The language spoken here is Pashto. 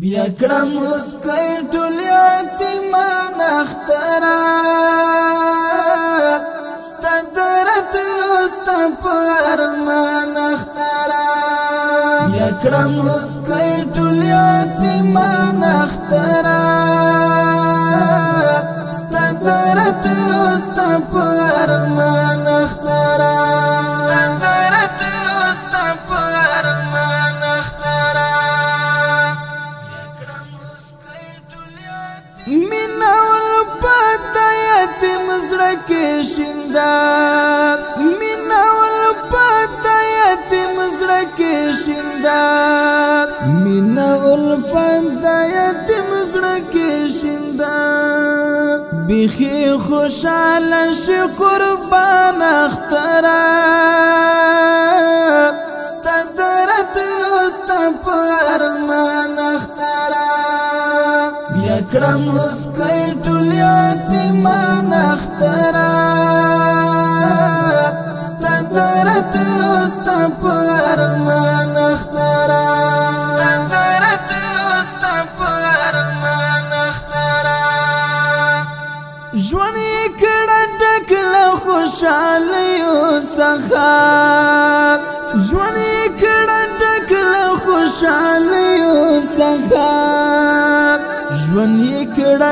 بیا کړم مسکای ټول یتیمان اخترا ستدرت لست پرمان اخترا بیا کړم مسکای ټول یتیمان اخترا ستدرت لست پرمان اخترا مینا والپد یتیم زړه کې شیندا مینا والپد یتیم زړه کې شیندا مینا والپد یتیم زړه کې شیندا بخي خوشاله شي قربان اخترا ستدرت لست پرمان اخترا بیا کړم مسکای ټول یتیمان اخترا ستدرت لست پرمان اخترا ستدرت لست پرمان اخترا ژوند کړه ټک له خوشالیو څخه ژوند کړه ټک له خوشالیو څخه ژوند کړه